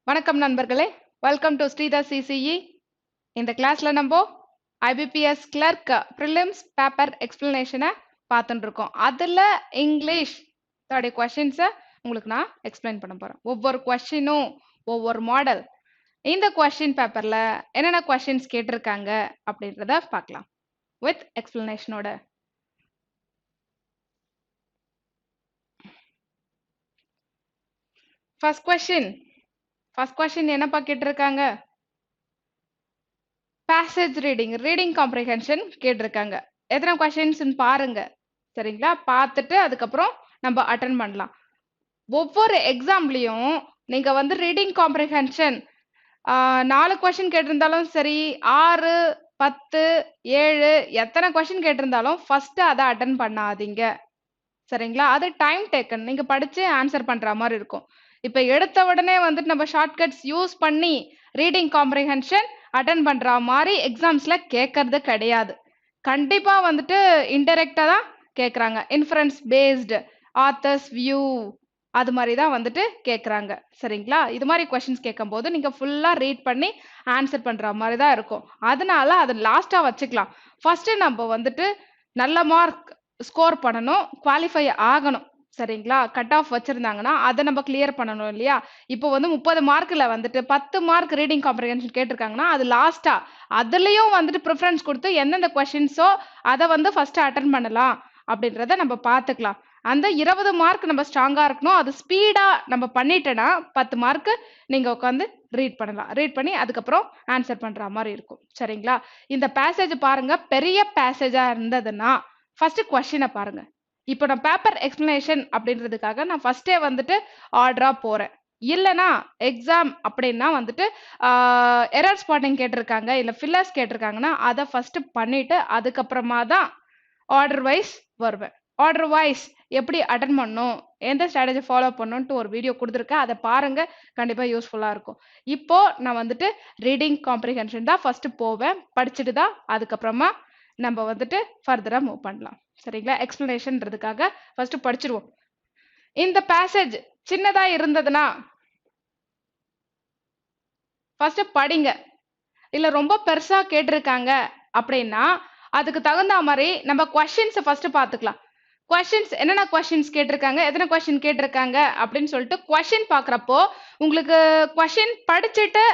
வணக்கம் நண்பர்களே, welcome to Sridhar CCE. இந்த கிளாஸ்ல நம்ம ஐபிபிஎஸ் கிளர்க் ப்ரிலிம்ஸ் பேப்பர் எக்ஸ்பிளனேஷனை பார்த்துட்டு இருக்கோம். அதில் இங்கிலீஷ் கொஷின்ஸை உங்களுக்கு நான் எக்ஸ்பிளைன் பண்ண போகிறேன். ஒவ்வொரு கொஷினும் ஒவ்வொரு மாடல். இந்த கொஷின் பேப்பரில் என்னென்ன கொஷின்ஸ் கேட்டிருக்காங்க அப்படின்றத பார்க்கலாம் வித் எக்ஸ்பிளனேஷனோட. ஃபர்ஸ்ட் கொஸ்டின் என்னப்பா கேட்டிருக்காங்க? பேசேஜ் ரீடிங் காம்ப்ரிஹென்ஷன் கேட்டிருக்காங்க. எத்தனை கொஸ்டின்ஸ் பாருங்க, சரிங்களா? பார்த்துட்டு அதுக்கப்புறம் நம்ம அட்டன் பண்ணலாம். ஒவ்வொரு எக்ஸாம்லையும் நீங்க வந்து ரீடிங் காம்ப்ரிஹென்ஷன் 4 கொஸ்டின் கேட்டிருந்தாலும் சரி, 6, 10, 7 எத்தனை கொஸ்டின் கேட்டிருந்தாலும் ஃபர்ஸ்ட் அதை அட்டன் பண்ணாதீங்க, சரிங்களா? அது டைம் டேக்கன், நீங்க படிச்சு ஆன்சர் பண்ற மாதிரி இருக்கும். இப்ப எடுத்த உடனே வந்துட்டு நம்ம ஷார்ட்கட்ஸ் யூஸ் பண்ணி ரீடிங் காம்ப்ரிஹென்ஷன் அட்டன் பண்ற மாதிரி எக்ஸாம்ஸ்ல கேட்கறது கிடையாது. கண்டிப்பா வந்துட்டு இன்டெரக்டா தான் கேட்கறாங்க. இன்ஃபரன்ஸ் பேஸ்டு, ஆத்தர்ஸ் வியூ, அது மாதிரி தான் வந்துட்டு கேட்கறாங்க, சரிங்களா? இது மாதிரி கொஸ்டின்ஸ் கேட்கும் போது நீங்க ஃபுல்லா ரீட் பண்ணி ஆன்சர் பண்ற மாதிரி தான் இருக்கும். அதனால அதை லாஸ்டா வச்சுக்கலாம். ஃபர்ஸ்ட் நம்ம வந்துட்டு நல்ல மார்க் ஸ்கோர் பண்ணணும், குவாலிஃபை ஆகணும், சரிங்களா? கட் ஆஃப் வச்சிருந்தாங்கன்னா அதை நம்ம கிளியர் பண்ணணும் இல்லையா? இப்போ வந்து 30 மார்க்ல வந்துட்டு 10 மார்க் ரீடிங் காம்ப்ரிஹென்ஷன் கேட்டிருக்காங்கன்னா அது லாஸ்டா அதுலயும் வந்துட்டு ப்ரிஃபரன்ஸ் கொடுத்து எந்தெந்த கொஸ்டின்ஸோ அதை வந்து ஃபர்ஸ்ட் அட்டன் பண்ணலாம் அப்படின்றத நம்ம பார்த்துக்கலாம். அந்த 20 மார்க் நம்ம ஸ்ட்ராங்கா இருக்கணும். அது ஸ்பீடா நம்ம பண்ணிட்டோன்னா 10 மார்க் நீங்க உட்காந்து ரீட் பண்ணலாம். ரீட் பண்ணி அதுக்கப்புறம் ஆன்சர் பண்ற மாதிரி இருக்கும், சரிங்களா? இந்த பேசேஜ் பாருங்க, பெரிய பேசேஜா இருந்ததுன்னா ஃபர்ஸ்ட் கொஸ்டினை பாருங்க. இப்போ நான் பேப்பர் எக்ஸ்பிளனேஷன் அப்படின்றதுக்காக நான் ஃபர்ஸ்டே வந்துட்டு ஆர்டரா போறேன். இல்லைனா எக்ஸாம் அப்படின்னா வந்துட்டு எரர் ஸ்பாட்டிங் கேட்டிருக்காங்க, இல்லை ஃபில்லர்ஸ் கேட்டிருக்காங்கன்னா அதை ஃபர்ஸ்ட் பண்ணிட்டு அதுக்கப்புறமா தான் ஆர்டர் வைஸ் வருவேன். ஆர்டர் வைஸ் எப்படி அட்டன் பண்ணணும், எந்த ஸ்ட்ராட்டஜி ஃபாலோ பண்ணணும்ட்டு ஒரு வீடியோ கொடுத்துருக்கேன், அதை பாருங்க, கண்டிப்பாக யூஸ்ஃபுல்லாக இருக்கும். இப்போ நான் வந்துட்டு ரீடிங் காம்ப்ரிஹென்ஷன் தான் ஃபர்ஸ்ட் போவேன், படிச்சுட்டு தான் அதுக்கப்புறமா நம்ம வந்துட்டு ஃபர்தரா மூவ் பண்ணலாம், சரிங்களா? எக்ஸ்பிளனேஷன்றதுக்காக ஃபர்ஸ்ட் படிச்சிருவோம். இந்த பேசேஜ் சின்னதா இருந்ததுன்னா ஃபர்ஸ்ட் படிங்க. இல்ல ரொம்ப பெருசா கேட்டிருக்காங்க அப்படின்னா அதுக்கு தகுந்த மாதிரி நம்ம கொஸ்டின்ஸ் ஃபர்ஸ்ட் பார்த்துக்கலாம். கொஸ்டின்ஸ் என்னென்ன கொஸ்டின்ஸ் கேட்டிருக்காங்க, எத்தனை கொஸ்டின் கேட்டிருக்காங்க அப்படின்னு சொல்லிட்டு கொஸ்டின் பார்க்குறப்போ உங்களுக்கு கொஸ்டின் படிச்சுட்டு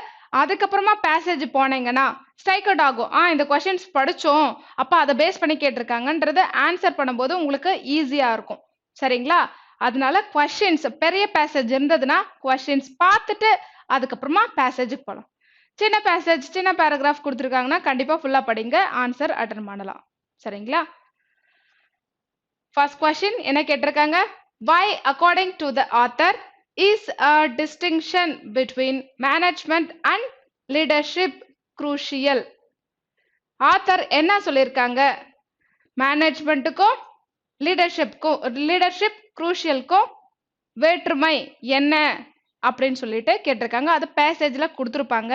அதுக்கப்புறமா பேசேஜ் போனீங்கன்னா ஸ்ட்ரைக் அவுட் ஆகும். இந்த கொஸ்டின்ஸ் படிச்சோம், அப்ப அதை பேஸ் பண்ணி கேட்டிருக்காங்கன்றது ஆன்சர் பண்ணும்போது உங்களுக்கு ஈஸியா இருக்கும், சரிங்களா? அதனால கொஸ்டின்ஸ் பெரிய பேசேஜ் இருந்ததுன்னா கொஸ்டின்ஸ் பார்த்துட்டு அதுக்கப்புறமா பேசேஜுக்கு போகலாம். சின்ன பேசேஜ், சின்ன பேராகிராஃப் கொடுத்துருக்காங்கன்னா கண்டிப்பா ஃபுல்லா படிங்க, ஆன்சர் அட்டன் பண்ணலாம், சரிங்களா? ஃபர்ஸ்ட் கொஸ்டின் என்ன கேட்டிருக்காங்க? Why according to the author is a distinction between management and leadership crucial? Author என்ன சொல்லியிருக்காங்க? மேனேஜ்மெண்ட்டுக்கும் லீடர்ஷிப் குரூஷியலுக்கும் வேற்றுமை என்ன அப்படின்னு சொல்லிட்டு கேட்டிருக்காங்க. அது பேசேஜ்ல கொடுத்துருப்பாங்க,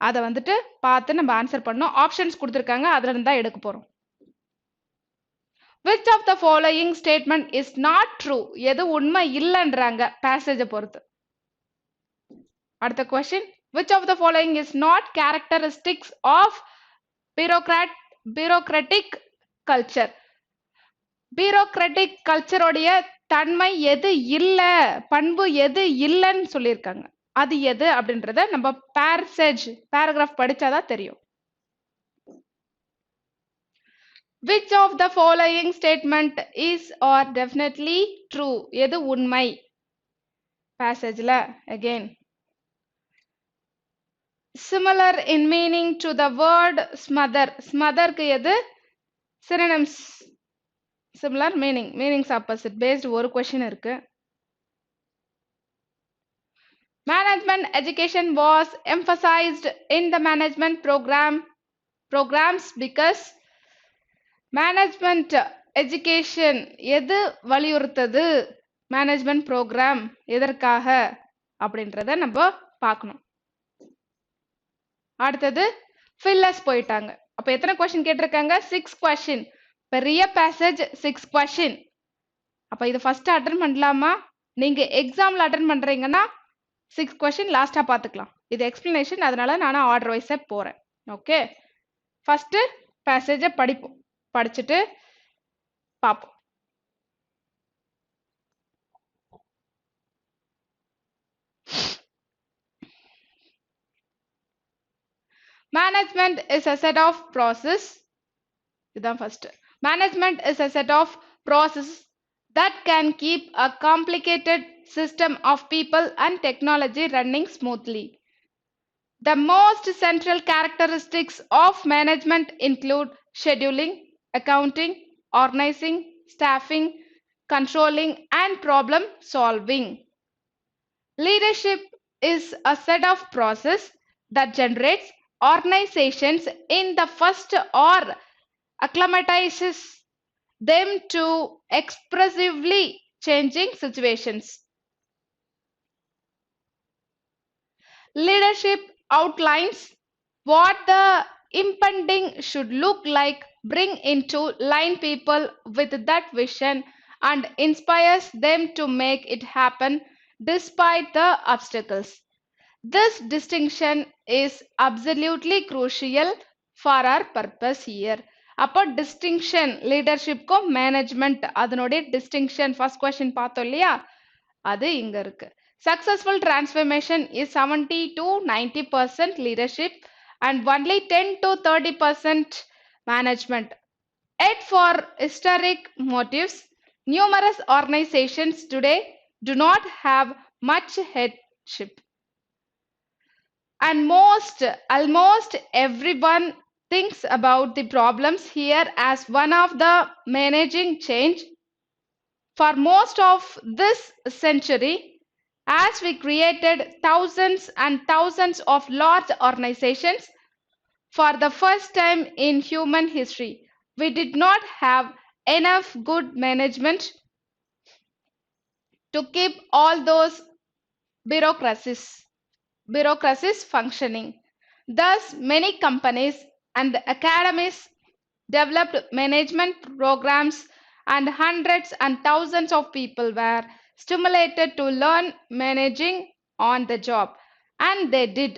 அதை வந்துட்டு பார்த்து நம்ம ஆன்சர் பண்ணணும். ஆப்ஷன்ஸ் கொடுத்துருக்காங்க, அதுல இருந்தா எடுக்க போறோம். Which of the following statement is not true? எது உண்மை இல்லைன்றாங்க பேசேஜை பொறுத்து. அடுத்த question, which of the following is not characteristics of bureaucratic culture? bureaucratic culture உடைய தன்மை எது இல்ல, பண்பு எது இல்லைன்னு சொல்லியிருக்காங்க. அது எது அப்படின்றத நம்ம பேராகிராஃப் படிச்சாதான் தெரியும். Which of the following statement is or definitely true? எது உண்மை? பேசேஜ்ல again similar in meaning to the word smother. smotherக்கு எது synonyms? similar meanings opposite based ஒரு question இருக்கு. Management education was emphasized in the management programs because management education எது வலியுறுத்தது, management program எதற்காக அப்படின்றத நம்ம பார்க்கணும். அடுத்தது ஃபில்லர்ஸ் போயிட்டாங்க. அப்ப எத்தனை கொஸ்டின் கேட்டிருக்காங்க? 6 கொஸ்டின். பெரிய பேசேஜ் 6 கொஸ்டின். அப்ப இது ஃபர்ஸ்ட் அட்டன் பண்ணலாமா? நீங்க எக்ஸாம்ல அட்டன் பண்றீங்கன்னா 6 கொஸ்டின் லாஸ்டா பார்த்துக்கலாம். இது எக்ஸ்பிளனேஷன், அதனால நான் ஆர்டர் வைஸா போறேன். ஓகே, ஃபர்ஸ்ட் பேசேஜை படிப்போம், படிச்சுட்டு பார்ப்போம். Management is a set of process. இதுதான் first. Management is a set of process that can keep a complicated system of people and technology running smoothly. The most central characteristics of management include scheduling, accounting, organizing, staffing, controlling, and problem solving. Leadership is a set of process that generates organizations in the first or acclimatizes them to expressively changing situations. Leadership outlines what the impending should look like, bring into line people with that vision, and inspires them to make it happen despite the obstacles. This distinction is absolutely crucial for our purpose here. அப்போ distinction லீடர்ஷிப்க்கும் management அதனுடைய distinction first question பார்த்தோம் இல்லையா, அது இங்க இருக்கு. Successful transformation is 70 to 90% leadership and only 10 to 30% management. Yet for historic motives, numerous organizations today do not have much headship. And almost everyone thinks about the problems here as one of the managing change. For most of this century, as we created thousands and thousands of large organizations for the first time in human history, we did not have enough good management to keep all those bureaucracies functioning. Thus, many companies and academies developed management programs, and hundreds and thousands of people were stimulated to learn managing on the job, and they did.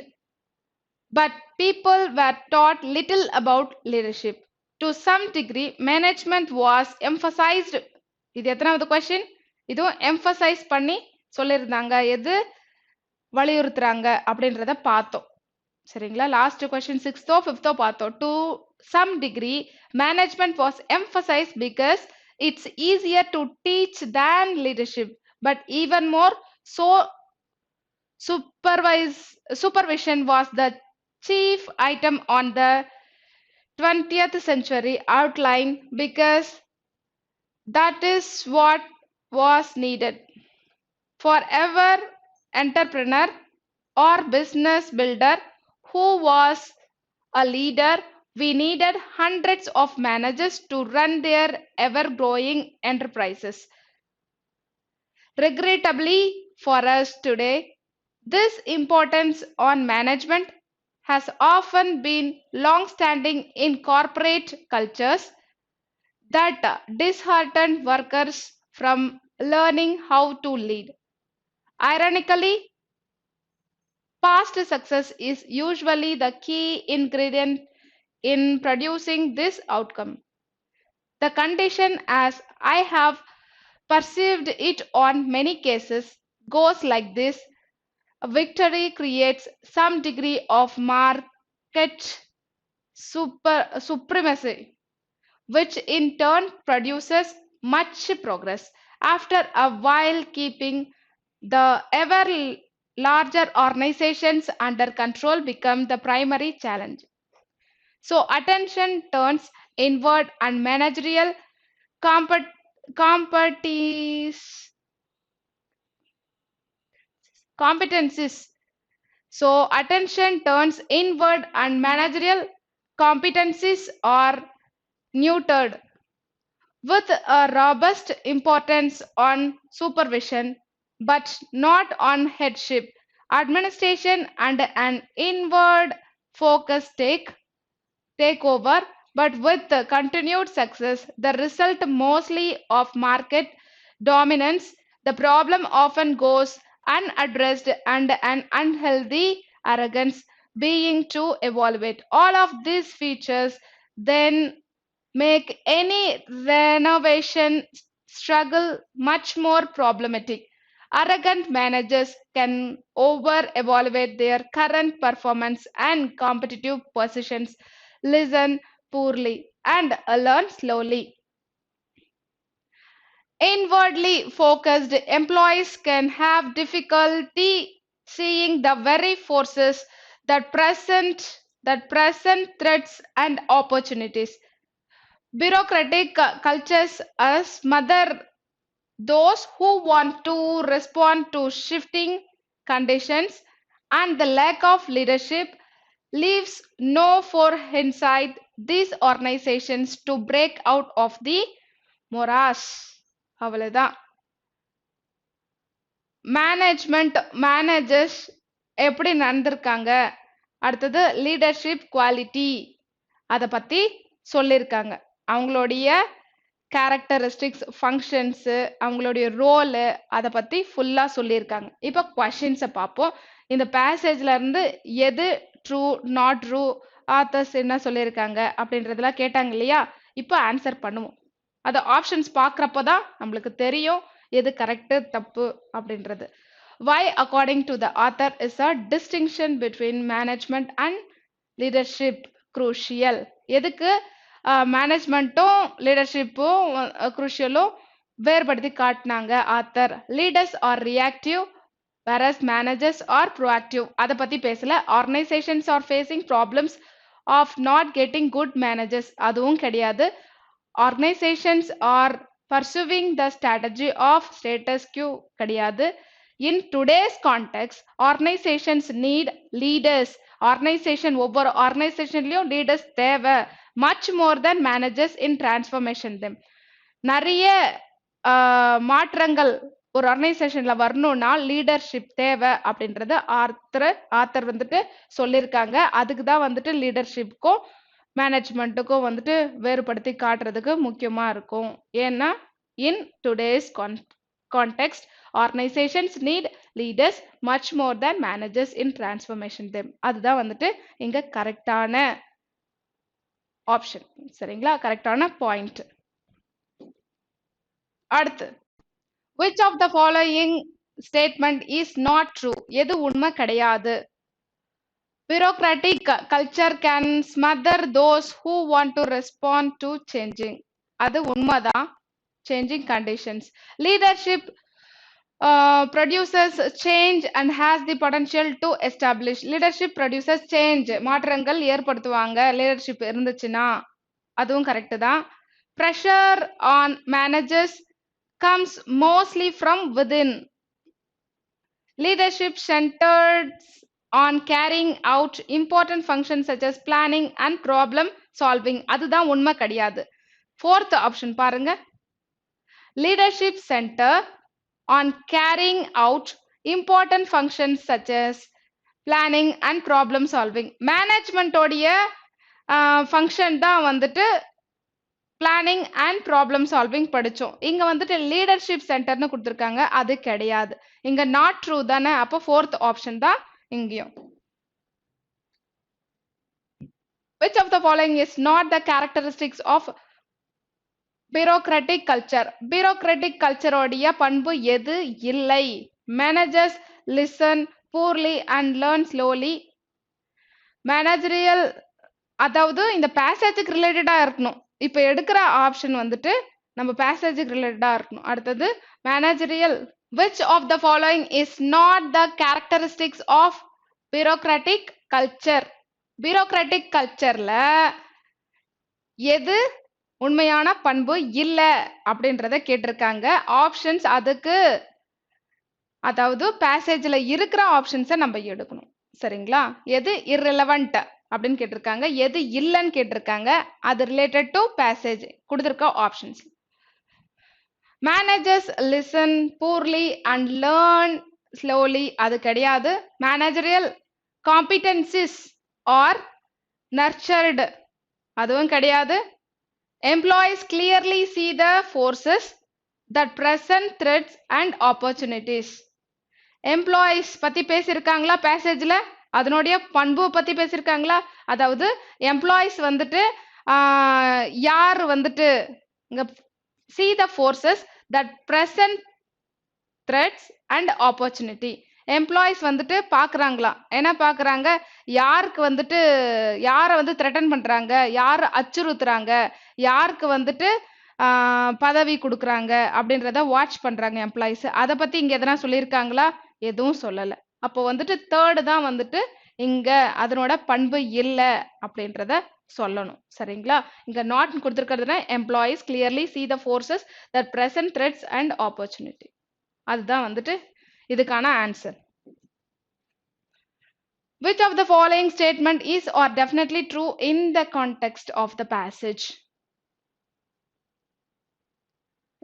But people were taught little about leadership. To some degree, management was emphasized. இது எத்தனாவது question? இதுவும் emphasise பண்ணி சொல்லியிருந்தாங்க, எது வலியுறுத்துறாங்க அப்படின்றத பார்த்தோம். சரிங்களா, last question 6th or 5th பார்த்தோம். To some degree, management was emphasized because it's easier to teach than leadership, but even more so, supervision was the chief item on the 20th century outline because that is what was needed. For every entrepreneur or business builder who was a leader, we needed hundreds of managers to run their ever-growing enterprises. Regrettably for us today, this importance on management has often been long-standing in corporate cultures that dishearten workers from learning how to lead. Ironically, past success is usually the key ingredient in producing this outcome. The condition, as I have perceived it on many cases, goes like this. A victory creates some degree of market supremacy, which in turn produces much progress. After a while, keeping the ever larger organizations under control become the primary challenge. So attention turns inward and managerial competencies. So attention turns inward and managerial competencies are neutered, with a robust importance on supervision, but not on headship. Administration and an inward focus take over, but with the continued success, the result mostly of market dominance, the problem often goes unaddressed, and an unhealthy arrogance being to evaluate. All of these features then make any renovation struggle much more problematic. Arrogant managers can over evaluate their current performance and competitive positions, listen poorly, and learn slowly. Inwardly focused employees can have difficulty seeing the very forces that present threats and opportunities. Bureaucratic cultures smother those who want to respond to shifting conditions, and the lack of leadership leaves no for inside these organizations to break out of the morass. அவ்வளவுதான். Managers எப்படி நடந்திருக்காங்க, அடுத்தது leadership quality அதை பத்தி சொல்லியிருக்காங்க. அவங்களுடைய characteristics, functions, அவங்களுடைய roll, அதை பத்தி ஃபுல்லா சொல்லியிருக்காங்க. இப்போ கொஷின்ஸை பார்ப்போம். இந்த பேசேஜ்ல இருந்து எது ட்ரூ, நாட் ட்ரூ, ஆத்தர்ஸ் என்ன சொல்லியிருக்காங்க அப்படின்றதெல்லாம் கேட்டாங்க இல்லையா? இப்போ ஆன்சர் பண்ணுவோம். அது ஆப்ஷன்ஸ் பார்க்குறப்ப தான் நம்மளுக்கு தெரியும் எது கரெக்டு தப்பு அப்படின்றது. Why according to the author is a distinction between management and leadership crucial? எதுக்கு மேனேஜ்மெண்ட்டும் லீடர்ஷிப்பும் குரூஷியலும் வேறுபடுத்தி காட்டினாங்க author? Leaders are reactive whereas managers are proactive. அதை பத்தி பேசல. Organisations are facing problems of not getting good managers, அதுவும் கிடையாது. Organisations are pursuing the strategy of status quo கிடையாது. In today's context, organizations need leaders. ஒவ்வொரு ஆர்கனைசேஷன்லயும் leaders தேவை, much more than managers in transformation them. நிறைய மாற்றங்கள் ஒரு ஆர்கனைசேஷன்ல வரணும்னா leadership தேவை அப்படின்றது ஆத்தர் வந்துட்டு சொல்லியிருக்காங்க. அதுக்கு தான் வந்துட்டு லீடர்ஷிப்க்கும் மேனேஜ்மெண்ட்டுக்கும் வந்துட்டு வேறுபடுத்தி காட்டுறதுக்கு முக்கியமா இருக்கும். ஏன்னா in today's context organisations need leaders much more than managers in transformation them. அதுதான் வந்துட்டு இங்க கரெக்டான ஆப்ஷன். சரிங்களா? கரெக்டான பாயிண்ட். அடுத்து, which of the following statement is not true? எது உண்மை கிடையாது? Bureaucratic culture can smother those who want to respond to changing. அது உண்மைதான். Changing conditions. Leadership produces change and has the potential to establish. Leadership produces change. மாற்றங்கள் ஏற்படுத்துவாங்க leadership இருந்துச்சுன்னா. அதுவும் correct தான். Pressure on managers comes mostly from within. Leadership centered on carrying out important functions such as planning and problem solving. அதுதான் உண்மை கிடையாது. Fourth option பாருங்க. Leadership center on carrying out important functions such as planning and problem solving. Management ஓடிய function தான் வந்துட்டு planning and problem solving படிச்சோம். இங்க வந்துட்டு லீடர்ஷிப் சென்டர்னு கொடுத்துருக்காங்க, அது கிடையாது. இங்க நாட் ட்ரூ தானே, அப்போ ஃபோர்த் ஆப்ஷன் தான் இங்கேயும். Which of the following is not the characteristics of bureaucratic culture? bureaucratic culture ஓடிய பண்பு எது இல்லை? Managers listen poorly and learn slowly. Managerial, அதாவது இந்த பேசேஜுக்கு ரிலேட்டடா இருக்கணும். இப்போ எடுக்கிற ஆப்ஷன் வந்துட்டு நம்ம பேசேஜுக்கு ரிலேட்டடா இருக்கணும். அடுத்தது managerial. which of the following is not the characteristics of bureaucratic culture? bureaucratic cultureல எது உண்மையான பண்பு இல்ல அப்படின்றத கேட்டிருக்காங்க. ஆப்ஷன்ஸ் அதுக்கு, அதாவது பேசேஜ்ல இருக்கிற ஆப்ஷன்ஸை நம்ம எடுக்கணும். சரிங்களா? எது irrelevant அப்படின்னு கேட்டிருக்காங்க, எது இல்லைன்னு கேட்டிருக்காங்க, அது ரிலேட்டட் டு பேசேஜ் கொடுத்துருக்க options. Managers listen poorly and learn slowly, அது கிடையாது. மேனேஜரியல் காம்பிடன்சிஸ் ஆர் நர்ச்சர்டு, அதுவும் கிடையாது. Employees clearly see the forces that present threats and opportunities. Employees பத்தி பேசியிருக்காங்களா பேசேஜ்ல? அதனுடைய பண்பு பத்தி பேசியிருக்காங்களா? அதாவது எம்ப்ளாயிஸ் வந்துட்டு யார் வந்துட்டு இங்க see the forces that present threats and opportunity. Employees வந்துட்டு பாக்குறாங்களா, என்ன பாக்குறாங்க, யாருக்கு வந்துட்டு யாரை வந்து த்ரெட்டன் பண்றாங்க, யார் அச்சுறுத்துறாங்க, யாருக்கு வந்துட்டு பதவி கொடுக்குறாங்க அப்படின்றத வாட்ச் பண்றாங்க எம்ப்ளாயிஸ். அதை பத்தி இங்க எதனா சொல்லியிருக்காங்களா? எதுவும் சொல்லல. அப்போ வந்துட்டு தேர்டு தான் வந்துட்டு இங்க அதனோட பண்பு இல்லை அப்படின்றத சொல்லணும். சரிங்களா? இங்க நாட் கொடுத்துருக்கிறதுனா employees clearly see the forces that present threats and opportunity. அதுதான் வந்துட்டு இதுக்கான answer. Which of the following statement is or definitely true in the context of the passage?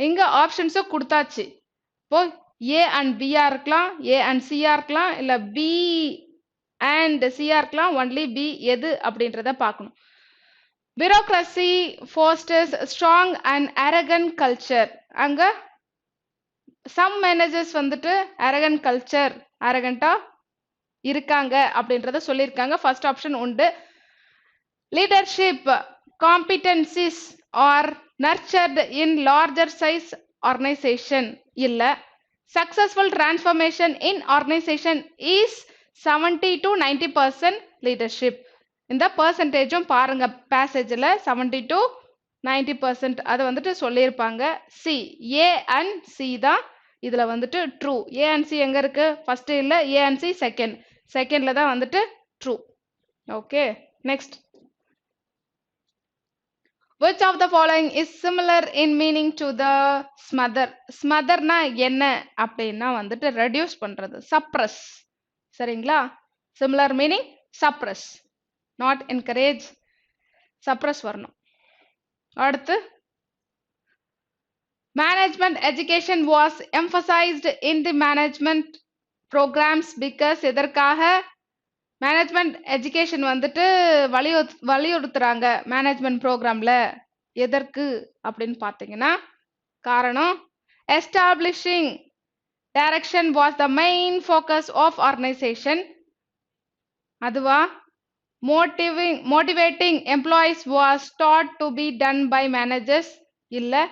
இங்க ஆப்ஷன்ஸும் கொடுத்தாச்சு. இப்போ ஏ அண்ட் பிஆ இருக்கலாம், ஏ அண்ட் சிஆ இருக்கலாம், இல்ல பி அண்ட் சிஆ இருக்கலாம், ஒன்லி பி எது அப்படின்றத பார்க்கணும். bureaucracy fosters strong and arrogant culture. அங்க some managers வந்துட்டு arrogant culture arrogant-ஆ இருக்காங்க அப்படின்றத சொல்லியிருக்காங்க. ஃபர்ஸ்ட் ஆப்ஷன் உண்டு. Leadership competencies are nurtured in larger size organization இல்ல. successful transformation in organization is 70 to 90% leadership. இந்த பர்சன்டேஜும் பாருங்க பேசேஜில் 70 to 90% அதை வந்துட்டு சொல்லியிருப்பாங்க. சி ஏ அண்ட் சி தான் இதுல வந்துட்டு ட்ரூ. ஏ அண்ட் சி எங்க இருக்கு? ஃபர்ஸ்ட் இல்ல, ஏ அண்ட் சி செகண்ட்ல தான் வந்துட்டு true. Okay, next. which of the following is similar in meaning to the smother? ஸ்மதர்னா என்ன அப்படின்னா வந்துட்டு ரெடியூஸ் பண்றது, சப்ரஸ். சரிங்களா? similar meaning suppress, not encourage, suppress வரணும். அடுத்து management education was emphasized in the management programs because எதற்காக management education வந்துட்டு வலியுறுத்துறாங்க மேனேஜ்மெண்ட் ப்ரோக்ராம்ல? எதற்கு அப்படின்னு பார்த்தீங்கன்னா காரணம் establishing direction was the main focus of organization. அதுவா? Motivating employees was thought to be done by managers இல்ல.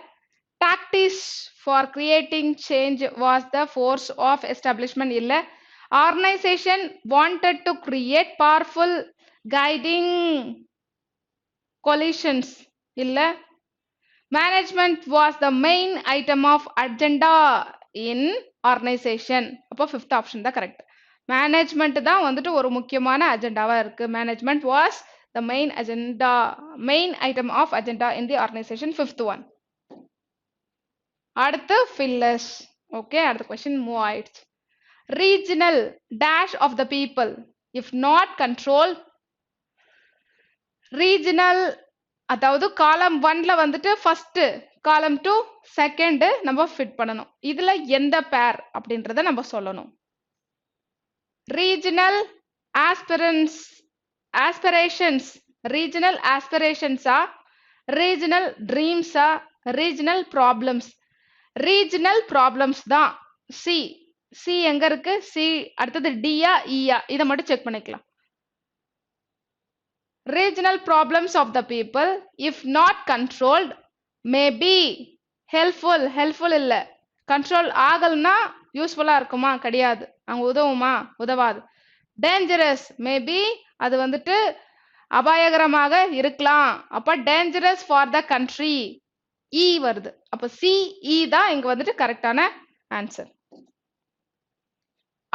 Tactics for creating change was the force of establishment இல்ல. organization wanted to create powerful guiding coalitions இல்ல. management was the main item of agenda in organization. அப்போ fifth option தான் correct. management தான் வந்துட்டு ஒரு முக்கியமான அஜெண்டாவா இருக்கு. management was the main item of agenda in the organization. fifth one. அடுத்து fillers. Okay, அடுத்த question மூவ் ஆயிடுச்சு. regional dash of the people if not controlled. regional அதாவது காலம் 1ல வந்துட்டு ஃபர்ஸ்ட், காலம் 2 செகண்ட் நம்ம ஃபிட் பண்ணணும். இதுல எந்த பேர் அப்படின்றத நம்ம சொல்லணும். regional aspirations, regional aspirations-ஆ, regional dreams-ஆ, regional problems? regional problems தான். சி சி எங்க இருக்கு? சி அடுத்தது டியா ஈயா? இதை மட்டும் செக் பண்ணிக்கலாம். regional problems of the people if not controlled may be helpful இல்ல. கண்ட்ரோல் ஆகலனா யூஸ்ஃபுல்லா இருக்குமா? கிடையாது. அங்க உதவுமா? உதவாது. dangerous may be, அது வந்துட்டு அபாயகரமாக இருக்கலாம். அப்ப dangerous for the country இ வருது. அப்ப சி இ தான் இங்க வந்துட்டு கரெக்டான ஆன்சர்.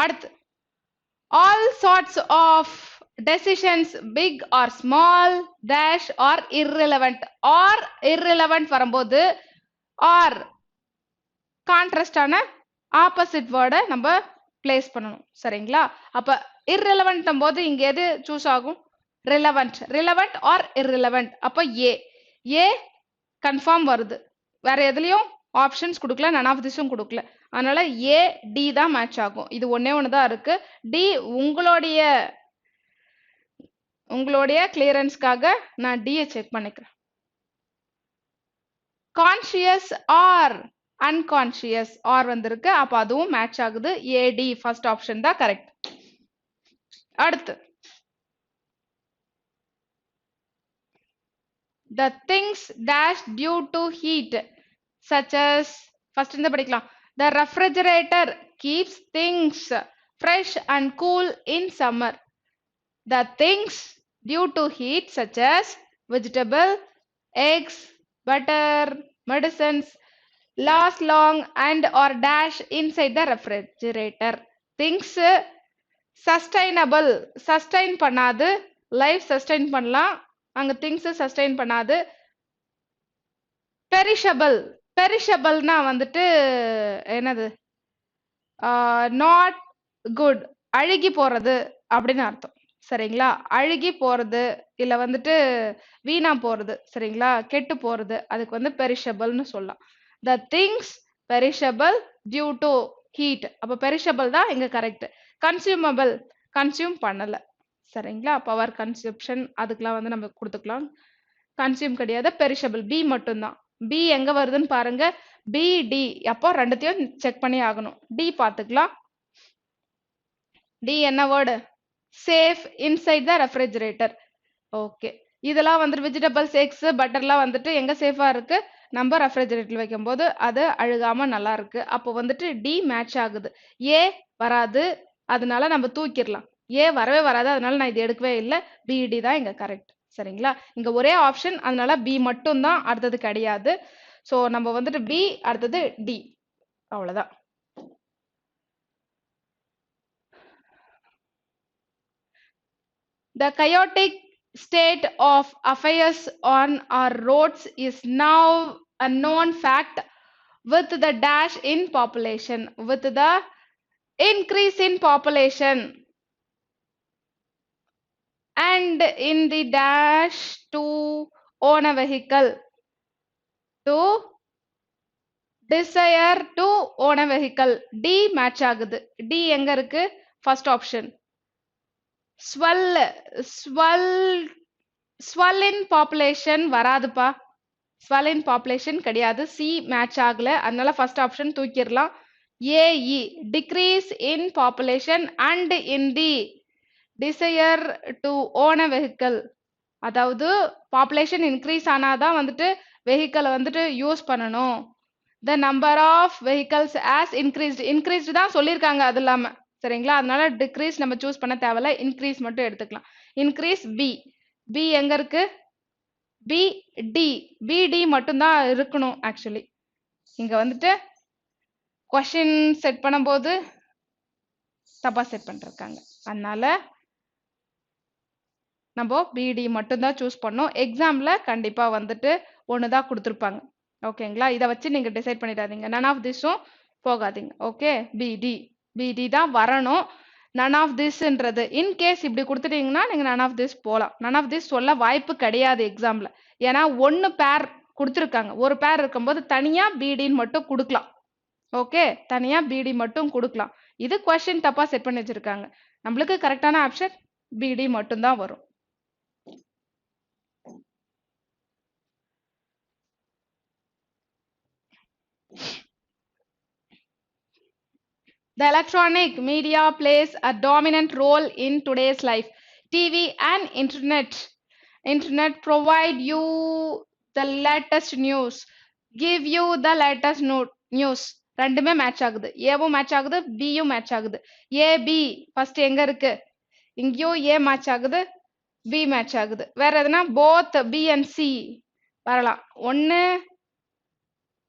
அடுத்து all sorts of decisions big or small dash or irrelevant. or irrelevant வரும்போது or கான்ட்ராஸ்டான ஆப்போசிட் வேர்டை நம்ம பிளேஸ் பண்ணணும். சரிங்களா? அப்ப irrelevant போது இங்க எது சூஸ் ஆகும்? relevant or irrelevant. அப்ப ஏ கன்ஃபார்ம் வருது. வேற எதுலயும் ஆப்ஷன்ஸ் கொடுக்கல, நன் ஆஃப் திஸும் கொடுக்கல. அதனால ஏ டி தான் மேட்ச் ஆகும். இது ஒன்னே ஒன்று தான் இருக்கு. டி உங்களுடைய கிளியரன்ஸ்க்காக நான் டியை செக் பண்ணிக்கிறேன். கான்ஷியஸ் ஆர் unconscious or வந்திருக்கு அப்ப அதுவும் மேட்ச் ஆகுது AD ஃபர்ஸ்ட் ஆப்ஷன் தான் கரெக்ட் அடுத்து the things dash due to heat such as first இந்த படிக்கலாம் the refrigerator keeps things fresh and cool in summer the things due to heat such as vegetable eggs butter medicines last long and or dash inside the refrigerator things sustainable sustain பண்ணாது life sustain பண்ணலாம் அங்க things sustain பண்ணாது perishable பெரிஷபிள்னா வந்துட்டு என்னது not good அழுகி போறது அப்படின்னு அர்த்தம் சரிங்களா அழுகி போறது இல்ல வந்துட்டு வீணா போறது சரிங்களா கெட்டு போறது அதுக்கு வந்து பெரிஷபிள்னு சொல்லலாம் the things perishable due to heat அப்ப பெரிஷபிள் தான் இங்க கரெக்ட் கன்சியூமபிள் கன்சியூம் பண்ணல சரிங்களா பவர் கன்சப்ஷன் அதுக்கெல்லாம் வந்து நம்ம கொடுத்துக்கலாம் கன்சியூம் கிடையாது பெரிஷபிள் பி மட்டும்தான் பி எங்க வருதுன்னு பாருங்க பி டி அப்போ ரெண்டுத்தையும் செக் பண்ணி ஆகணும் டி பாத்துக்கலாம் டி என்ன word safe inside the refrigerator okay இதெல்லாம் வந்து வெஜிடபிள்ஸ் எக்ஸ் பட்டர்லாம் வந்துட்டு எங்க சேஃபா இருக்கு நம்ம ரெஃப்ரிஜரேட்டர் வைக்கும் போது அது அழுகாம நல்லா இருக்கு அப்போ வந்துட்டு டி மேட்ச் ஆகுது ஏ வராது அதனால நம்ம தூக்கிடலாம் ஏ வரவே வராது அதனால நான் இது எடுக்கவே இல்லை பிடி தான் இங்க கரெக்ட் சரிங்களா இங்க ஒரே ஆப்ஷன் அதனால பி மட்டும் தான் அடுத்தது கிடையாது சோ நம்ம வந்துட்டு பி அடுத்தது டி அவ்வளவுதான் the chaotic state of affairs on our roads is now a known fact with the dash in population with the increase in population and in the dash to own a vehicle to desire to own a vehicle D match ஆகுது D எங்க இருக்கு first option swell in population வராதுப்பா swell in population கிடையாது C match ஆகல அதனால first option தூக்கிடலாம் AE decrease in population and in the desire to own a vehicle அதாவது population increase ஆனாதான் வந்துட்டு வெஹிக்கிளை வந்துட்டு use பண்ணணும் the number of vehicles as increased தான் சொல்லியிருக்காங்க அது இல்லாம சரிங்களா அதனால டிக்ரீஸ் நம்ம சூஸ் பண்ண தேவையில்ல இன்க்ரீஸ் மட்டும் எடுத்துக்கலாம் இன்க்ரீஸ் பி பி எங்க இருக்கு பி டி பி டி மட்டும் தான் இருக்கணும் ஆக்சுவலி இங்க வந்துட்டு கொஸ்டின் செட் பண்ணும்போது தப்பா செட் பண்ணிருக்காங்க அதனால நம்ம பிடி மட்டும் தான் சூஸ் பண்ணோம் எக்ஸாம்ல கண்டிப்பா வந்துட்டு ஒண்ணுதான் கொடுத்துருப்பாங்க ஓகேங்களா இதை வச்சு நீங்க டிசைட் பண்ணிடாதீங்க நன் ஆஃப் திஸும் போகாதீங்க ஓகே பிடி பிடி தான் வரணும் நன் ஆஃப் திஸ்ன்றது இன்கேஸ் இப்படி கொடுத்துட்டீங்கன்னா நீங்க நன் ஆஃப் திஸ் போகலாம் நன் ஆஃப் திஸ் சொல்ல வாய்ப்பு கிடையாது எக்ஸாம்ல ஏன்னா ஒன்னு பேர் கொடுத்துருக்காங்க ஒரு பேர் இருக்கும்போது தனியா பிடின்னு மட்டும் கொடுக்கலாம் ஓகே தனியா பிடி மட்டும் கொடுக்கலாம் இது கொஸ்டின் தப்பா செட் பண்ணி வச்சிருக்காங்க நம்மளுக்கு கரெக்டான ஆப்ஷன் பிடி மட்டும் தான் வரும் The electronic media plays a dominant role in today's life. TV and internet provide you the latest news, give you the latest news. ரெண்டுமே மேட்ச் ஆகுது ஏவும் மேட்ச் ஆகுது பியும் மேட்ச் ஆகுது ஏ பி ஃபர்ஸ்ட் எங்க இருக்கு இங்கேயும் ஏ மேட்ச் ஆகுது பி மேட்ச் ஆகுது வேற எதுனா போத் பி அண்ட் சி வரலாம் ஒன்னு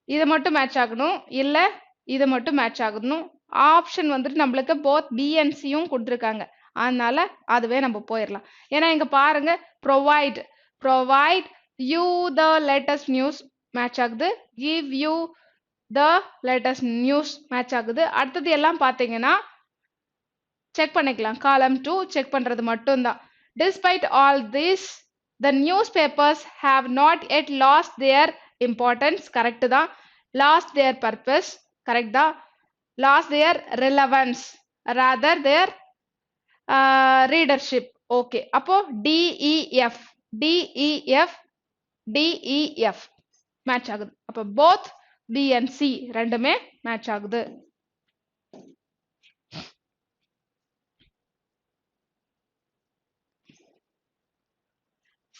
இது மட்டும் மேட்ச் ஆகணும் இல்ல இது மட்டும் மேட்ச் ஆகணும் ஆப்ஷன் வந்துட்டு நம்மளுக்கு போத் பி அண்ட் சியும் கொடுத்துருக்காங்க அதனால அதுவே நம்ம போயிடலாம் ஏன்னா இங்க பாருங்க provide you the latest news match ஆகுது give you the latest news match ஆகுது அடுத்தது எல்லாம் பாத்தீங்கன்னா செக் பண்ணிக்கலாம் காலம் 2 செக் பண்றது மட்டும்தான் despite all this the news papers have not yet last there importance correct தான் லாஸ்ட் தேர் பர்பஸ் கரெக்ட் தான் lost their relevance rather their readership okay அப்போ DEF match ஆகுது அப்போ both B and C ரெண்டுமே மேட்ச் ஆகுது.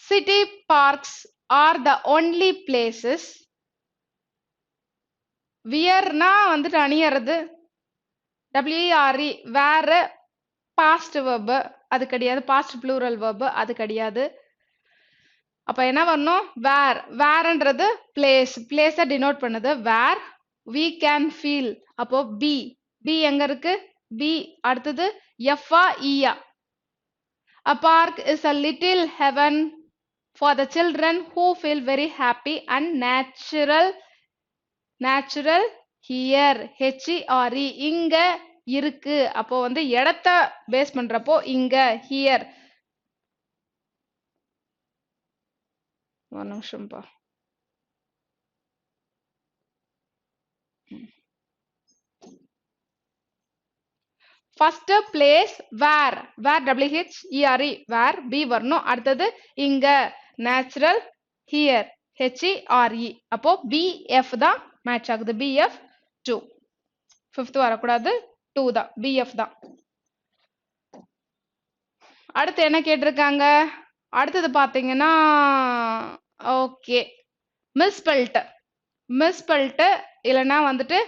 City parks are the only places whereனா வந்துட்டு அணியறது WERE வேற past verb அது கிடையாது, past plural verb அது கிடையாது. அப்ப என்ன வரணும்? வேர்ன்றது பிளேஸ டினோட் பண்ணுது. வேர் we can feel. அப்போ B எங்க இருக்கு? B அடுத்தது F ah E ah? A park is a little heaven for the children who feel very happy and natural here. HERE இங்க இருக்கு. அப்போ வந்து இடத்த பேஸ் பண்றப்போ இங்க here. ஒரு நிமிஷம்பா. First place where WHERE where B வரணும். அடுத்தது இங்க நேச்சுரல் ஹியர் HERE. அப்போ BF தான் மேட்ச் ஆகுது. BF 2. ஃபிஃப்த் வரக்கூடாது, 2 தான், BF தான். அடுத்து என்ன கேட்டிருக்காங்க? அடுத்தது பாத்தீங்கன்னா ஓகே மிஸ்பெல்ட் இல்லைன்னா வந்துட்டு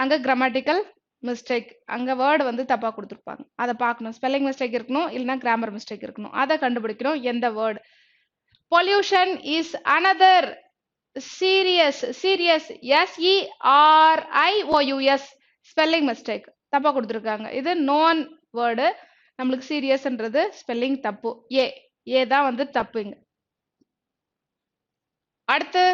அங்க கிராமட்டிக்கல் மிஸ்டேக், அங்க வேர்டு வந்து தப்பா கொடுத்துருப்பாங்க. அதை பார்க்கணும். ஸ்பெல்லிங் மிஸ்டேக் இருக்கணும், இல்லைன்னா கிராமர் மிஸ்டேக் இருக்கணும். அதை கண்டுபிடிக்கணும் எந்த word. Pollution is another serious SERIOUS spelling mistake தப்பா கொடுத்துருக்காங்க. இது நோன் வேர்டு. நம்மளுக்கு சீரியஸ்ன்றது ஸ்பெல்லிங் தப்பு. ஏ தான் வந்து தப்புங்க. அடுத்து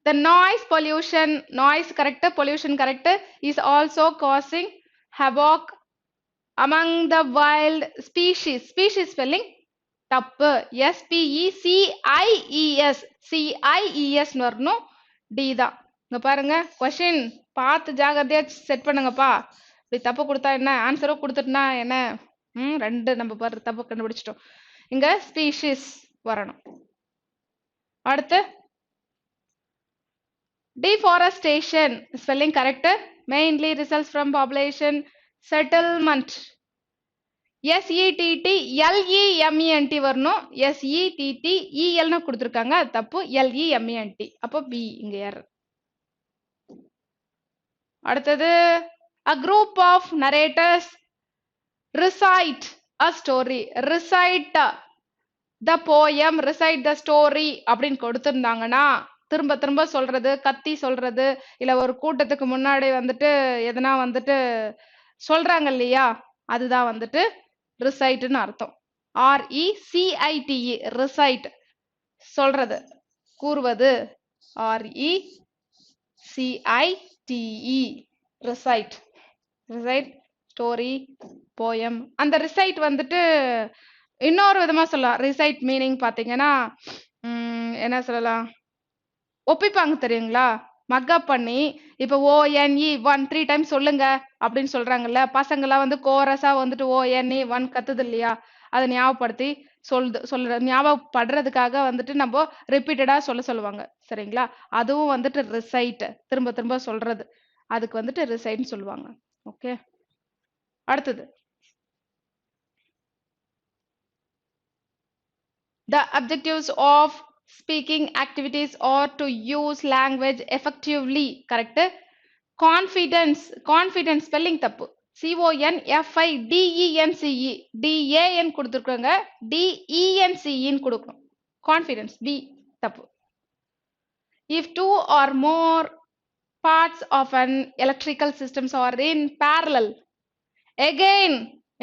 the noise pollution, noise correct, pollution correct, is also causing havoc among the wild species. Species spelling தப்பு. SPECIES வரணும். D தான். இங்க பாருங்க கொஸ்டின் பார்த்து ஜாகிரதையா செட் பண்ணுங்கப்பா. இப்படி தப்பு கொடுத்தா என்ன, ஆன்சரும் கொடுத்துட்டுனா என்ன, ரெண்டு நம்ம பாரு தப்பு கண்டுபிடிச்சிட்டோம். இங்க ஸ்பீஷிஸ் வரணும். அடுத்து deforestation spelling correct, mainly results from population settlement. SETTLEMENT வரணும். SETTEL னு கொடுத்திருக்காங்க, அது தப்பு. LEMENT. அப்போ B இங்க எரர். அடுத்தது a group of narrators recite a story. Recite the poem, recite the story அப்படின்னு கொடுத்திருந்தாங்கன்னா திரும்ப திரும்ப சொல்றது, கத்தி சொல்றது, இல்ல ஒரு கூட்டத்துக்கு முன்னாடி வந்துட்டு எதனா வந்துட்டு சொல்றாங்க இல்லையா, அதுதான் வந்துட்டு ரிசைட்னு அர்த்தம். RECITE ரிசைட் சொல்றது, கூறுவது. RECITE recite story poem. அந்த ரிசைட் வந்துட்டு இன்னொரு விதமா சொல்லலாம். ரிசைட் மீனிங் பாத்தீங்கன்னா என்ன சொல்லலாம், ஒப்பிப்பாங்க தெரியுங்களா, மக்கப் பண்ணி. இப்ப ONE 1 3 டைம்ஸ் சொல்லுங்க அப்படின்னு சொல்றாங்கல்ல, பசங்களாம் வந்து கோரஸா வந்துட்டு ONE 1 கத்துது இல்லையா, அதை ஞாபகப்படுத்தி ஞாபகப்படுறதுக்காக வந்துட்டு நம்ம ரிப்பீட்டடா சொல்லுவாங்க சரிங்களா. அதுவும் வந்துட்டு ரிசைட், திரும்ப திரும்ப சொல்றது, அதுக்கு வந்துட்டு ரிசைட்னு சொல்லுவாங்க. ஓகே. அடுத்தது the objectives of speaking activities are to use language effectively. correct. confidence spelling தப்பு. CONFIDENCE DAN கொடுத்திருக்காங்க, DENCE ன்னு கொடுக்கணும். confidence B தப்பு. if two or more parts of an electrical systems are in parallel. again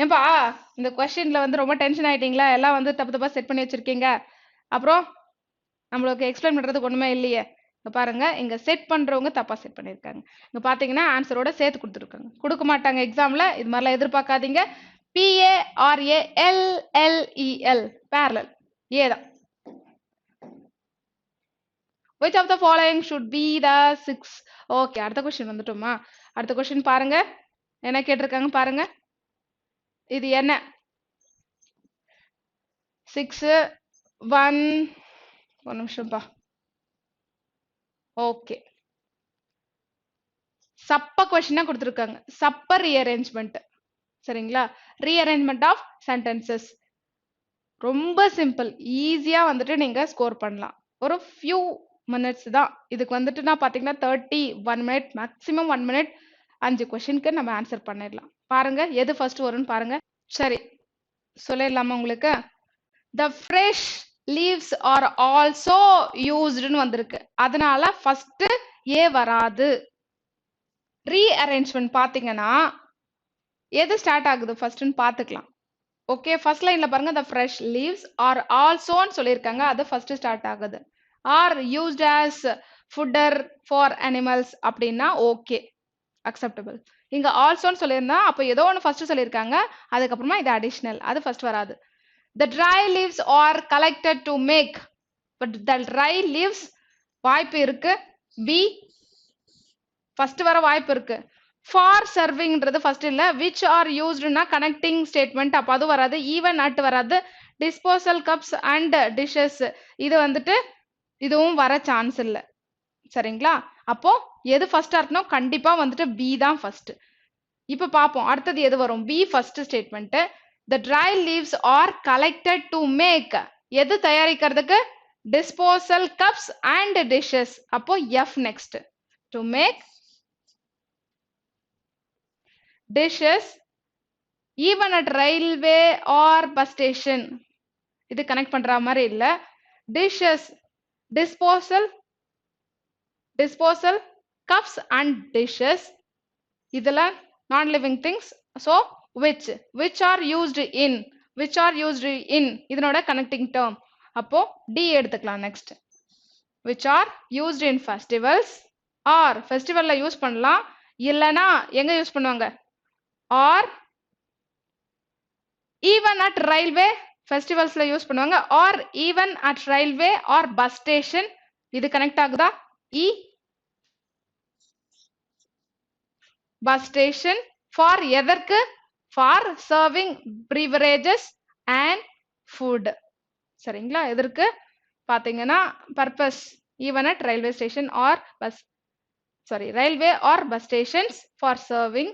ஏன்பா இந்த கொஸ்டின்ல வந்து ரொம்ப டென்ஷன் ஆயிட்டீங்களா, எல்லாம் வந்து தப்பு தப்பா செட் பண்ணி வச்சிருக்கீங்க, அப்புறம் நம்மளுக்கு எக்ஸ்பிளைன் பண்றதுக்கு ஒண்ணுமே இல்லையே. இங்க பாருங்க, இங்க செட் பண்றவங்க தப்பா செட் பண்ணிருக்காங்க. இங்க பாத்தீங்கன்னா ஆன்சரோட சேர்த்து கொடுத்துருக்காங்க. கொடுக்க மாட்டாங்க எக்ஸாம்ல, இது மாதிரிலாம் எதிர்பார்க்காதீங்க. PARALLEL parallel ஏதான். which of the following should be the 6? Okay, அடுத்த கொஸ்டின் வந்துட்டோமா. அடுத்த கொஸ்டின் பாருங்க, என்ன கேட்டிருக்காங்க பாருங்க. இது என்ன 6 1 ஒரு நிமிஷம்ப்பா. ஓகே, சப்ப கொஸ்டினா கொடுத்துருக்காங்க. சப்ப ரீஅரேஞ்ச்மெண்ட். சரிங்களா? Rearrangement of sentences. ரொம்ப சிம்பிள். ஈஸியா வந்துட்டு நீங்க ஸ்கோர் பண்ணலாம். ஒரு ஃபியூ மினிட்ஸ் தான். இதுக்கு வந்துட்டு நான் பாத்தீங்கன்னா 1 மினிட் மேக்ஸிமம் 1 மினிட் 5 கொஸ்டினுக்கு நம்ம ஆன்சர் பண்ணிடலாம். பாருங்க எது ஃபர்ஸ்ட் வரும்னு பாருங்க. சரி சொல்லிடலாமா உங்களுக்கு? The fresh leaves are also usedன்னு வந்திருக்கு. அதனால ஃபர்ஸ்ட் ஏ வராது. ரீஅரேஞ்ச்மெண்ட் பாத்தீங்கன்னா எது ஸ்டார்ட் ஆகுது ஃபர்ஸ்ட்னு பாத்துக்கலாம். ஓகே, ஃபர்ஸ்ட் லைன்ல பாருங்க the fresh leaves are also ன்னு சொல்லியிருக்காங்க. அது ஃபர்ஸ்ட் ஸ்டார்ட் ஆகுது. are used as fodder for animals அப்படின்னா ஓகே அக்செப்டபிள். இங்க ஆல்சோன்னு சொல்லியிருந்தா அப்போ ஏதோ ஒன்று ஃபர்ஸ்ட் சொல்லியிருக்காங்க, அதுக்கப்புறமா இது அடிஷனல், அது ஃபர்ஸ்ட் வராது. The dry leaves are collected to make, but the dry leaves வாய்ப்பு இருக்கு பி ஃபர்ஸ்ட் வர வாய்ப்பு இருக்கு. ஃபார் சர்விங்ன்றது ஃபர்ஸ்ட் இல்ல. which are usedனா கனெக்டிங் ஸ்டேட்மெண்ட், அப்போ அது வராது. ஈவன் அட் வராது. டிஸ்போசல் கப்ஸ் அண்ட் டிஷஸ் இது வந்துட்டு இதுவும் வர சான்ஸ் இல்லை. சரிங்களா? அப்போ எது ஃபர்ஸ்டா இருக்கணும்? கண்டிப்பா வந்துட்டு பி தான் ஃபர்ஸ்ட். இப்ப பாப்போம் அடுத்தது எது வரும். B first statement. the dry leaves are collected to make, எது தயாரிக்கிறதுக்கு? disposal cups and dishes. அப்போ F next. to make dishes even at railway or bus station. இது கனெக்ட் பண்ற மாதிரி இல்ல. dishes disposal cups and dishes இதெல்லாம் நான் living things. so which are used in இதனோட கனெக்டிங் டேர்ம். அப்போ டி எடுத்துக்கலாம் next. which are used in festivals or ஃபெஸ்டிவல்ல யூஸ் பண்ணலாம். இல்லனா எங்க யூஸ் பண்ணுவாங்க? or even at railway ஃபெஸ்டிவல்ஸ்ல யூஸ் பண்ணுவாங்க. or even at railway or bus station. இது கனெக்ட் ஆகுதா? இ bus station for எதற்கு? for serving beverages and food. சரிங்களா? எதற்கு பாத்தீங்கன்னா purpose even at railway station or railway or bus stations for serving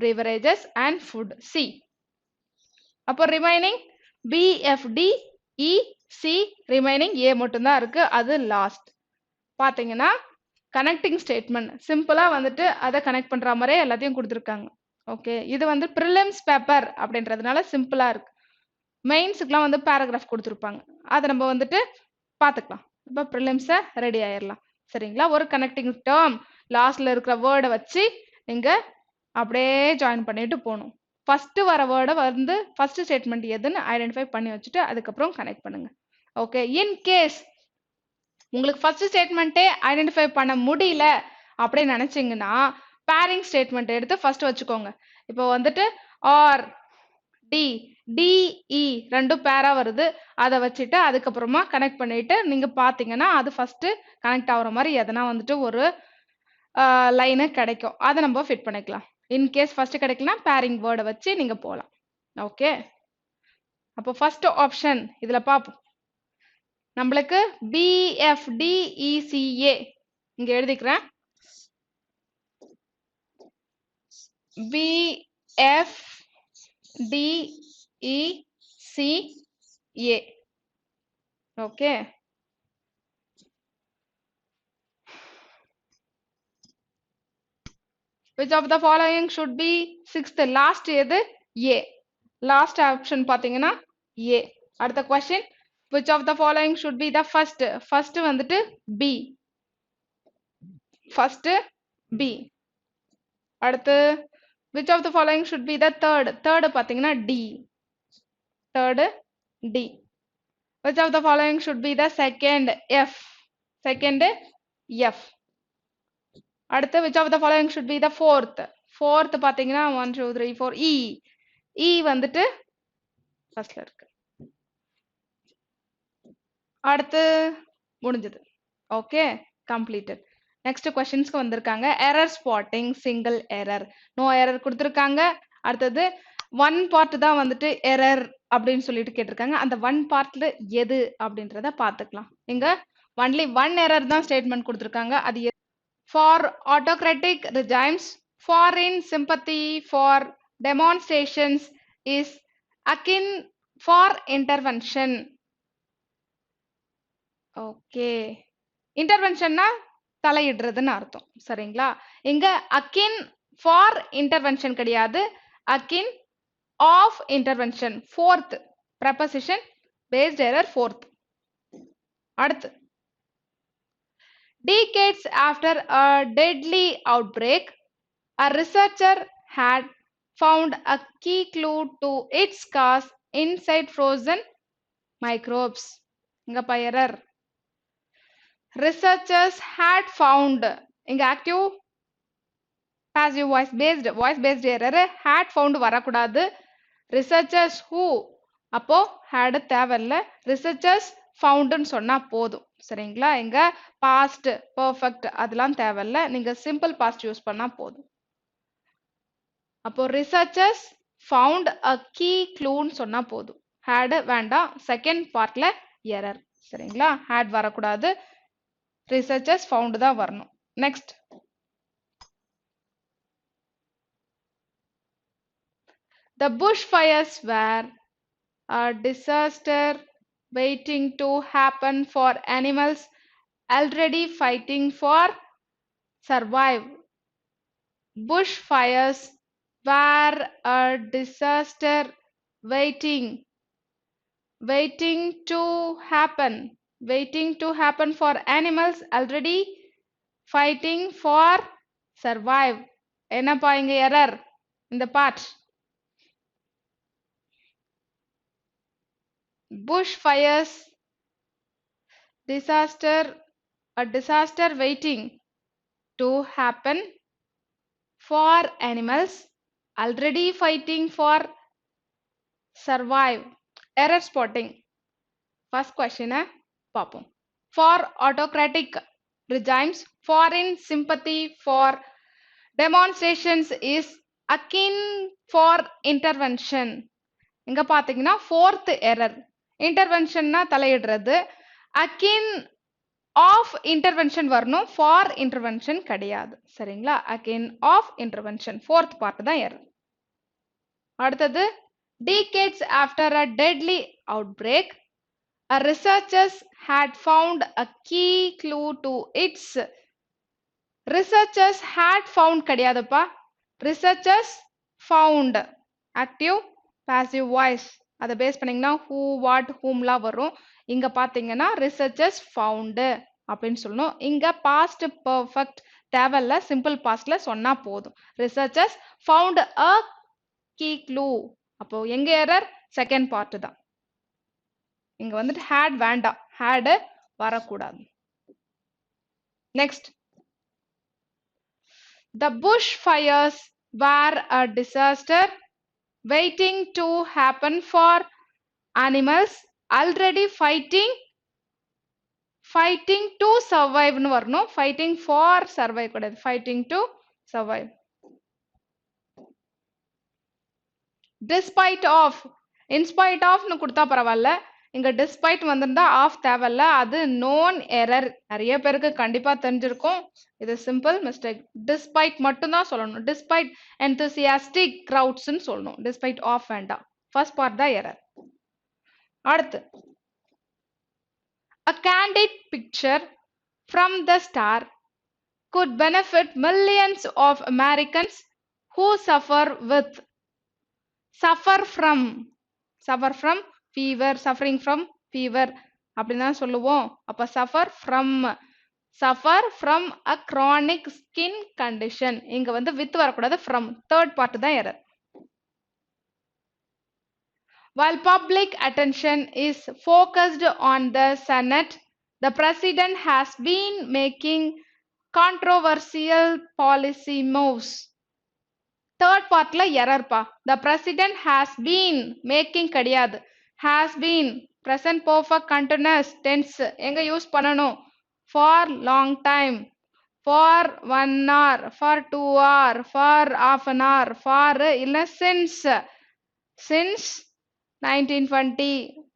beverages and food. C. அப்போ remaining B, F, D, E, C remaining A மட்டும் தான் இருக்கு. அது last. பாத்தீங்கன்னா கனெக்டிங் ஸ்டேட்மெண்ட் சிம்பிளா வந்துட்டு அதை கனெக்ட் பண்ற மாதிரி எல்லாத்தையும் கொடுத்துருக்காங்க. ஓகே, இது வந்து ப்ரிலிம்ஸ் பேப்பர் அப்படின்றதுனால சிம்பிளா இருக்கு. மெயின்ஸுக்குலாம் வந்து பேராகிராஃப் கொடுத்துருப்பாங்க, அதை நம்ம வந்துட்டு பார்த்துக்கலாம். இப்போ ப்ரிலிம்ஸை ரெடி ஆயிடலாம். சரிங்களா? ஒரு கனெக்டிங் டேர்ம் லாஸ்ட்ல இருக்கிற வேர்டை வச்சு நீங்க அப்படியே ஜாயின் பண்ணிட்டு போகணும். ஃபர்ஸ்ட் வர வேர்டை வந்து ஃபர்ஸ்ட் ஸ்டேட்மெண்ட் எதுன்னு ஐடென்டிஃபை பண்ணி வச்சுட்டு அதுக்கப்புறம் கனெக்ட் பண்ணுங்க. ஓகே, இன் கேஸ் உங்களுக்கு ஃபர்ஸ்ட் ஸ்டேட்மெண்ட்டே ஐடென்டிஃபை பண்ண முடியல அப்படின்னு நினைச்சீங்கன்னா பேரிங் ஸ்டேட்மெண்ட் எடுத்து ஃபர்ஸ்ட் வச்சுக்கோங்க. இப்போ வந்துட்டு ஆர் டி டிஇ ரெண்டும் பேரா வருது, அதை வச்சுட்டு அதுக்கப்புறமா கனெக்ட் பண்ணிட்டு நீங்க பாத்தீங்கன்னா அது ஃபர்ஸ்ட் கனெக்ட் ஆகுற மாதிரி எதனா வந்துட்டு ஒரு லைனு கிடைக்கும், அதை நம்ம ஃபிட் பண்ணிக்கலாம். இன்கேஸ் ஃபர்ஸ்ட் கிடைக்கலனா பேரிங் வேர்டை வச்சு நீங்க போகலாம். ஓகே, அப்போ ஃபர்ஸ்ட் ஆப்ஷன் இதுல பார்ப்போம். நம்மளுக்கு BFDECA இங்க எழுதிக்கிறேன். BFDECA. Okay, which of the following should be sixth? Last எது? A. லாஸ்ட் ஆப்ஷன் பாத்தீங்கன்னா A. அடுத்த question, which of the following should be the first? first வந்துட்டு B. first B. அடுத்து which of the following should be the third? third பாத்தீங்கன்னா D. third D. which of the following should be the second? F. second F. அடுத்து which of the following should be the fourth? fourth பாத்தீங்கன்னா 1 2 3 4 E. E வந்துட்டு ஃபர்ஸ்ட்ல இருக்கு. அடுத்து முடிஞ்சது. Okay, completed. Next क्वेश्चंसக்கு வந்திருக்காங்க. Error spotting, single error, no error கொடுத்திருக்காங்க. அடுத்தது ஒன் பார்ட் தான் வந்துட்டு எரர் அப்படின்னு சொல்லிட்டு கேட்டிருக்காங்க. அந்த ஒன் பார்ட்ல எது அப்படின்றத பாத்துக்கலாம். இங்க ஒன்லி ஒன் எரர் தான் ஸ்டேட்மெண்ட் கொடுத்திருக்காங்க. அது For autocratic regimes, foreign sympathy for demonstrations is akin for intervention. Okay. இன்டர்வென்ஷன்னா தலையிடுறதுன்னு அர்த்தம். சரிங்களா? இங்க akin for intervention கிடையாது. akin of intervention. Fourth. Preposition based error fourth. அடுத்து. Decades after a deadly outbreak, a researcher had found a key clue to its cause inside frozen microbes. இங்க error. Researchers had found. இங்க active passive voice based error had found வரக்கூடாது. Researchers who அப்போ had தேவையில்ல. Researchers foundன்னு சொன்னா போதும். சரிங்களா? இங்க past perfect அதெல்லாம் தேவையில்ல. நீங்க simple past யூஸ் பண்ணா போதும். அப்போ researchers found a key clueன்னு சொன்னா போதும். had வேண்டாம். செகண்ட் பார்ட்ல error. சரிங்களா? had வரக்கூடாது. researchers found தான் வரணும். next. The bushfires were a disaster waiting to happen for animals already fighting for survive. Bushfires were a disaster waiting to happen for animals already fighting for survive. என்னப்பா இங்க error இந்த part. Bushfires a disaster waiting to happen for animals already fighting for survive. Error spotting. First question பாப்போம். For autocratic regimes, foreign sympathy for demonstrations is akin for intervention. இங்க பாத்தீங்கன்னா fourth error. இன்டர்வென்ஷன்னா தலையிடுறது. akin of intervention வரணும். for intervention கிடையாது. சரிங்களா? akin of intervention. fourth part தான் error. அடுத்தது decades after a deadly outbreak, a researchers had found a key clue to its. researchers had found கிடையாதுப்பா. researchers found. active passive voice. அதை base பண்ணீங்கன்னா who what whomலாம் வரும். இங்க பாத்தீங்கன்னா researchers found அப்படின்னு சொல்லணும். இங்க past perfect தேவையில்ல. simple pastல சொன்னா போதும். researchers found a key clue. அப்போ எங்க error? second part தான். இங்க வந்துட்டு had வேண்டாம். had வரக்கூடாது. next. The bushfires were a disaster waiting to happen for animals already fighting to survive னு வரணும். fighting for survive கூடாது. fighting to survive. despite of in spite of னு கொடுத்தா பரவாயில்ல. இங்க despite வந்திருந்தா of தேவையில்ல. அது known error. நிறைய பேருக்கு கண்டிப்பா தெரிஞ்சிருக்கும். இது simple mistake. despite மட்டும் தான் சொல்லணும். despite enthusiastic crowds னு சொல்லணும். despite of வேண்டாம். first part தான் error. அடுத்து a candid picture from the star could benefit millions of Americans who suffer from fever, suffering from fever அப்படினா சொல்லுவோம். அப்ப suffer from a chronic skin condition. இங்க வந்து with வரக்கூடாது. from third part தான் error. While public attention is focused on the Senate, the president has been making controversial policy moves. Third partல error பா. The president has been making கிடையாது. has been present perfect continuous tense. எங்க use பண்ணணும்? For long time, for 1 hour, for 2 hour, for half an hour, for இல்ல since 1920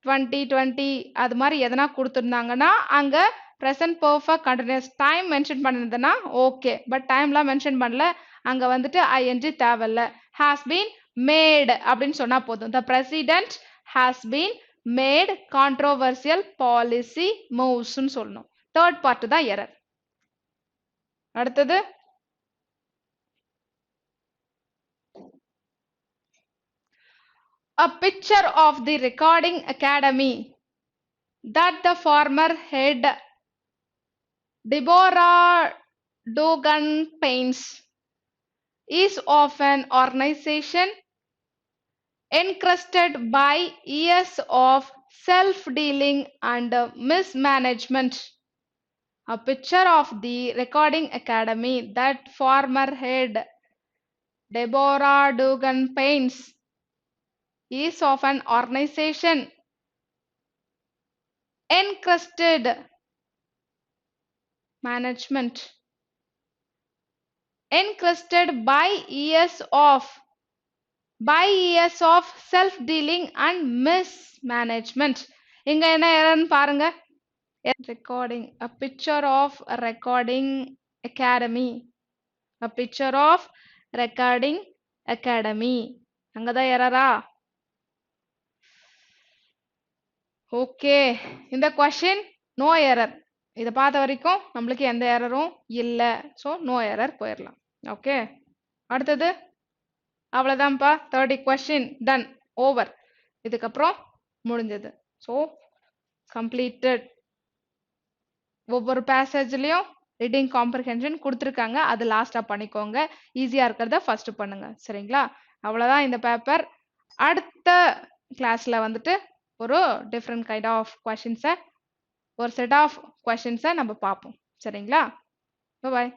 2020 அது மாதிரி எதனா கொடுத்திருந்தாங்கன்னா அங்க present perfect continuous. Time mention பண்ணிருந்தனா ஓகே, பட் டைம்லாம் மென்ஷன் பண்ணல, அங்க வந்துட்டு ing தேவையில்ல. has been made அப்படின்னு சொன்னா போதும். the president has been made controversial policy moves ன்னு சொல்லணும். தேர்ட் பார்ட் தான் எரர். அடுத்தது a picture of the recording academy that the former head Deborah Dugan paints is of an organization encrusted by years of self-dealing and mismanagement. A picture of the recording academy that former head Deborah Dugan paints is of an organization encrusted management encrusted by years of self-dealing and mismanagement. இங்க என்ன எரர்னு பாருங்க. recording, a picture of a recording academy, a picture of recording academy. அங்கதான் எரரா? Okay, இந்த question no error. இதை பார்த்த வரைக்கும் நம்மளுக்கு எந்த எரரும் இல்லை. ஸோ நோ எரர் போயிடலாம். ஓகே, அடுத்தது அவ்வளோதான்ப்பா. 30 கொஸ்டின் டன், ஓவர். இதுக்கப்புறம் முடிஞ்சது. So completed. ஒவ்வொரு பேசேஜ்லேயும் ரீடிங் காம்ப்ரிஹென்ஷன் கொடுத்துருக்காங்க, அது லாஸ்ட்டாக பண்ணிக்கோங்க. ஈஸியாக இருக்கிறத ஃபர்ஸ்ட் பண்ணுங்க, சரிங்களா? அவ்வளோதான் இந்த பேப்பர். அடுத்த கிளாஸில் வந்துட்டு ஒரு டிஃப்ரெண்ட் கைண்ட் ஆஃப் கொஷின்ஸை, ஒரு செட் ஆஃப் கொஷின்ஸை நம்ம பார்ப்போம், சரிங்களா? பாய்.